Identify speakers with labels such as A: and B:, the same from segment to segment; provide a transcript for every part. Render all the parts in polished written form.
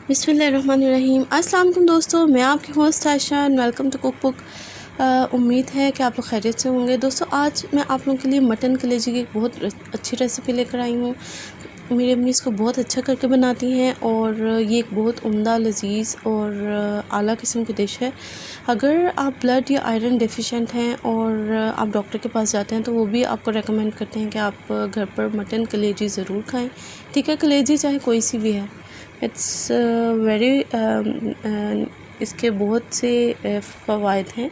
A: बिस्मिल्लाहिर्रहमानिर्रहीम। अस्सलाम वालेकुम दोस्तों, मैं आपकी host Ayesha. Welcome to cook book. उम्मीद है कि आप लोग खैरियत से होंगे। दोस्तों, आज मैं आप लोगों के लिए मटन कलेजी की एक बहुत अच्छी रेसिपी लेकर आई हूँ। मेरी अम्मी इसको बहुत अच्छा करके बनाती हैं और ये एक बहुत उम्दा, लजीज़ और आला किस्म की डिश है। अगर आप ब्लड या आयरन डेफिशिएंट हैं और आप डॉक्टर के पास जाते हैं तो वो भी आपको रेकमेंड करते हैं कि आप घर पर मटन कलेजी ज़रूर खाएँ। ठीक है, कलेजी चाहे कोई सी भी है, इट्स वेरी इसके बहुत से फ़वाइद हैं।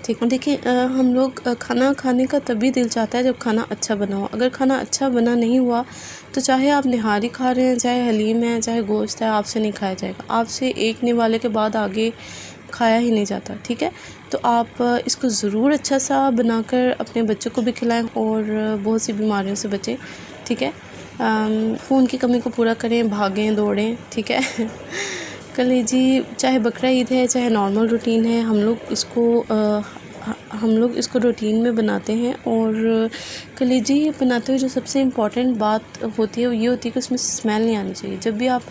A: ठीक है, देखिए हम लोग खाना खाने का तभी दिल चाहता है जब खाना अच्छा बना हो। अगर खाना अच्छा बना नहीं हुआ तो चाहे आप निहारी खा रहे हैं, चाहे हलीम है, चाहे गोश्त है, आपसे नहीं खाया जाएगा। आपसे एक निवाले के बाद आगे खाया ही नहीं जाता। ठीक है, तो आप इसको ज़रूर अच्छा सा बनाकर अपने बच्चों को भी खिलाएं और बहुत सी बीमारियों से बचें। ठीक है, खून की कमी को पूरा करें, भागें दौड़ें। ठीक है कलेजी चाहे बकरा ईद है, चाहे नॉर्मल रूटीन है, हम लोग इसको रूटीन में बनाते हैं। और कलेजी बनाते हुए जो सबसे इम्पॉर्टेंट बात होती है वो ये होती है कि उसमें स्मेल नहीं आनी चाहिए। जब भी आप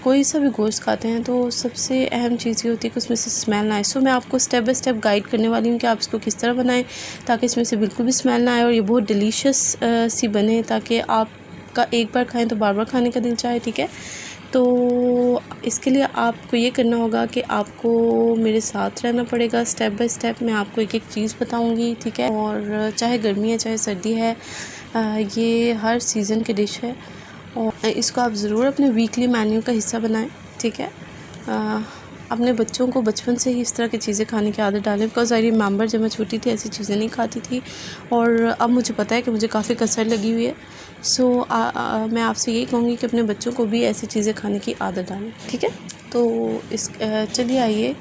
A: कोई सा भी गोश्त खाते हैं तो सबसे अहम चीज़ ये होती है कि उसमें से स्मेल ना आए। सो मैं आपको स्टेप बाय स्टेप गाइड करने वाली हूँ कि आप इसको किस तरह बनाएं ताकि इसमें से बिल्कुल भी स्मेल ना आए और ये बहुत डिलीशियस सी बने, ताकि आपका एक बार खाएं तो बार बार खाने का दिल चाहे। ठीक है, तो इसके लिए आपको ये करना होगा कि आपको मेरे साथ रहना पड़ेगा। स्टेप बाय स्टेप मैं आपको एक एक चीज़ बताऊंगी। ठीक है, और चाहे गर्मी है चाहे सर्दी है, ये हर सीज़न की डिश है और इसको आप ज़रूर अपने वीकली मेन्यू का हिस्सा बनाएं। ठीक है, अपने बच्चों को बचपन से ही इस तरह की चीज़ें खाने की आदत डालें। बिकॉज़ आई रिमेंबर जब मैं छोटी थी ऐसी चीज़ें नहीं खाती थी और अब मुझे पता है कि मुझे काफ़ी कसर लगी हुई है। सो मैं आपसे यही कहूँगी कि अपने बच्चों को भी ऐसी चीज़ें खाने की आदत डालें। ठीक है, तो चलिए आइए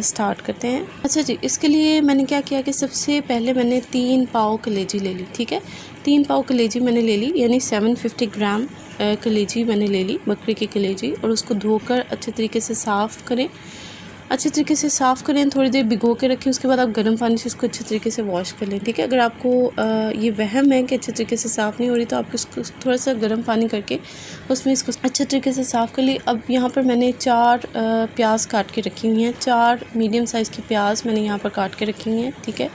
A: स्टार्ट करते हैं। अच्छा जी, इसके लिए मैंने क्या किया कि सबसे पहले मैंने 3 पाव कलेजी ले ली। ठीक है, 3 पाव कलेजी मैंने ले ली, यानी 750 ग्राम कलेजी मैंने ले ली, बकरे की कलेजी। और उसको धोकर अच्छे तरीके से साफ़ करें, अच्छे तरीके से साफ़ करें, थोड़ी देर भिगो के रखें। उसके बाद आप गर्म पानी से इसको अच्छे तरीके से वॉश कर लें। ठीक है, अगर आपको ये वहम है कि अच्छे तरीके से साफ़ नहीं हो रही तो आप इसको थोड़ा सा गर्म पानी करके उसमें इसको अच्छे तरीके से साफ़ कर ली। अब यहाँ पर मैंने 4 प्याज काट के रखी हुई हैं, 4 मीडियम साइज़ की प्याज मैंने यहाँ पर काट के रखी हुई हैं। ठीक है,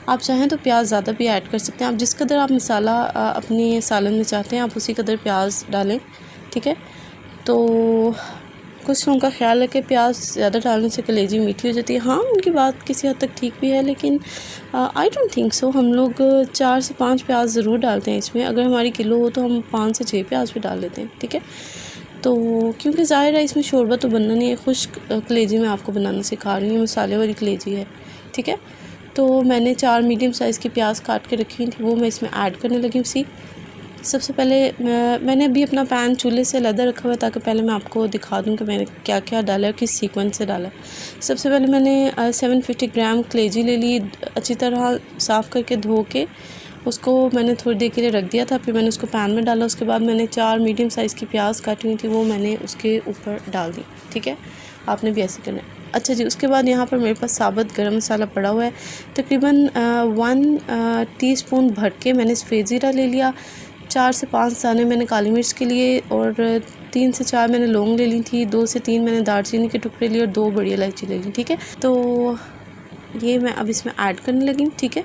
A: आप चाहें तो प्याज ज़्यादा भी ऐड कर सकते हैं। आप जिस कदर आप मसाला अपनी सालन में चाहते हैं आप उसी कदर प्याज डालें। ठीक है, तो कुछ लोगों का ख्याल है कि प्याज ज़्यादा डालने से कलेजी मीठी हो जाती है। हाँ, उनकी बात किसी हद तक ठीक भी है, लेकिन आई डोंट थिंक सो। हम लोग 4 से 5 प्याज ज़रूर डालते हैं इसमें। अगर हमारी किलो हो तो हम 5 से 6 प्याज भी डाल लेते हैं। ठीक है, तो क्योंकि ज़ाहिर है इसमें शोरबा तो बनना नहीं है, खुश्क कलेजी मैं आपको बनाना सिखा रही हूँ, मसाले वाली कलेजी है। ठीक है, तो मैंने 4 मीडियम साइज़ की प्याज काट के रखी हुई थी, वो मैं इसमें ऐड करने लगी उसी। सबसे पहले मैंने अभी अपना पैन चूल्हे से अलग रखा हुआ है ताकि पहले मैं आपको दिखा दूं कि मैंने क्या क्या डाला है, किस सीक्वेंस से डाला है। सबसे पहले मैंने 750 ग्राम कलेजी ले ली, अच्छी तरह साफ़ करके धो के उसको मैंने थोड़ी देर के लिए रख दिया था। फिर मैंने उसको पैन में डाला। उसके बाद मैंने 4 मीडियम साइज़ की प्याज काटी हुई थी, वो मैंने उसके ऊपर डाल दी। ठीक है, आपने भी ऐसे करना है। अच्छा जी, उसके बाद यहाँ पर मेरे पास साबुत गरम मसाला पड़ा हुआ है, तकरीबन 1 टीस्पून भर के मैंने सफ़ेद ज़ीरा ले लिया, 4 से 5 दाने मैंने काली मिर्च के लिए और 3 से 4 मैंने लौंग ले ली थी, 2 से 3 मैंने दालचीनी के टुकड़े लिए और 2 बड़ी इलायची ले ली। ठीक है, तो ये मैं अब इसमें ऐड करने लगी हूँ। ठीक है,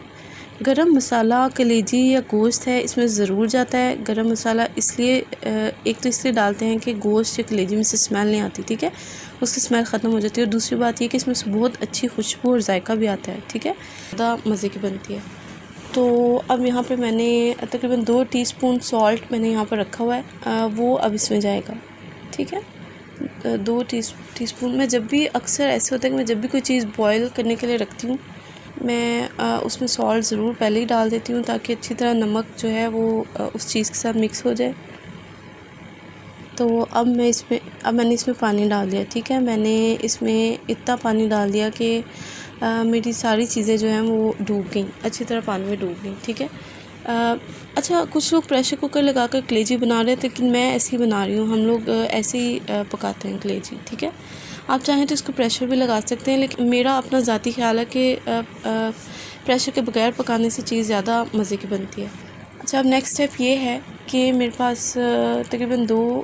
A: गरम मसाला कलेजी या गोश्त है इसमें ज़रूर जाता है। गरम मसाला इसलिए एक तो इसलिए डालते हैं कि गोश्त या कलेजी में से स्मेल नहीं आती। ठीक है, उसकी स्मेल ख़त्म हो जाती है। और दूसरी बात ये कि इसमें बहुत अच्छी खुशबू और जायका भी आता है। ठीक है, ज़्यादा मज़े की बनती है। तो अब यहाँ पे मैंने तकरीबन 2 टीस्पून सॉल्ट मैंने यहाँ पर रखा हुआ है, वो अब इसमें जाएगा। ठीक है, 2 टीस्पून। मैं जब भी अक्सर ऐसे होता है कि मैं जब भी कोई चीज़ बॉयल करने के लिए रखती हूँ मैं उसमें सॉल्ट ज़रूर पहले ही डाल देती हूँ ताकि अच्छी तरह नमक जो है वो उस चीज़ के साथ मिक्स हो जाए। तो अब मैंने इसमें पानी डाल दिया। ठीक है, मैंने इसमें इतना पानी डाल दिया कि मेरी सारी चीज़ें जो हैं वो डूब गई, अच्छी तरह पानी में डूब गई। ठीक है, अच्छा, कुछ लोग प्रेशर कुकर लगा कर कलेजी बना रहे थे, लेकिन मैं ऐसे ही बना रही हूँ। हम लोग ऐसे ही पकाते हैं कलेजी। ठीक है, आप चाहें तो इसको प्रेशर भी लगा सकते हैं, लेकिन मेरा अपना ज़ाती ख्याल है कि प्रेशर के बगैर पकाने से चीज़ ज़्यादा मज़े की बनती है। अच्छा, अब नेक्स्ट स्टेप ये है कि मेरे पास तकरीबन 2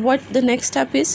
A: what the next step is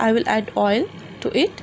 A: I will add oil to it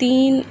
A: 3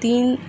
A: 3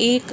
A: 1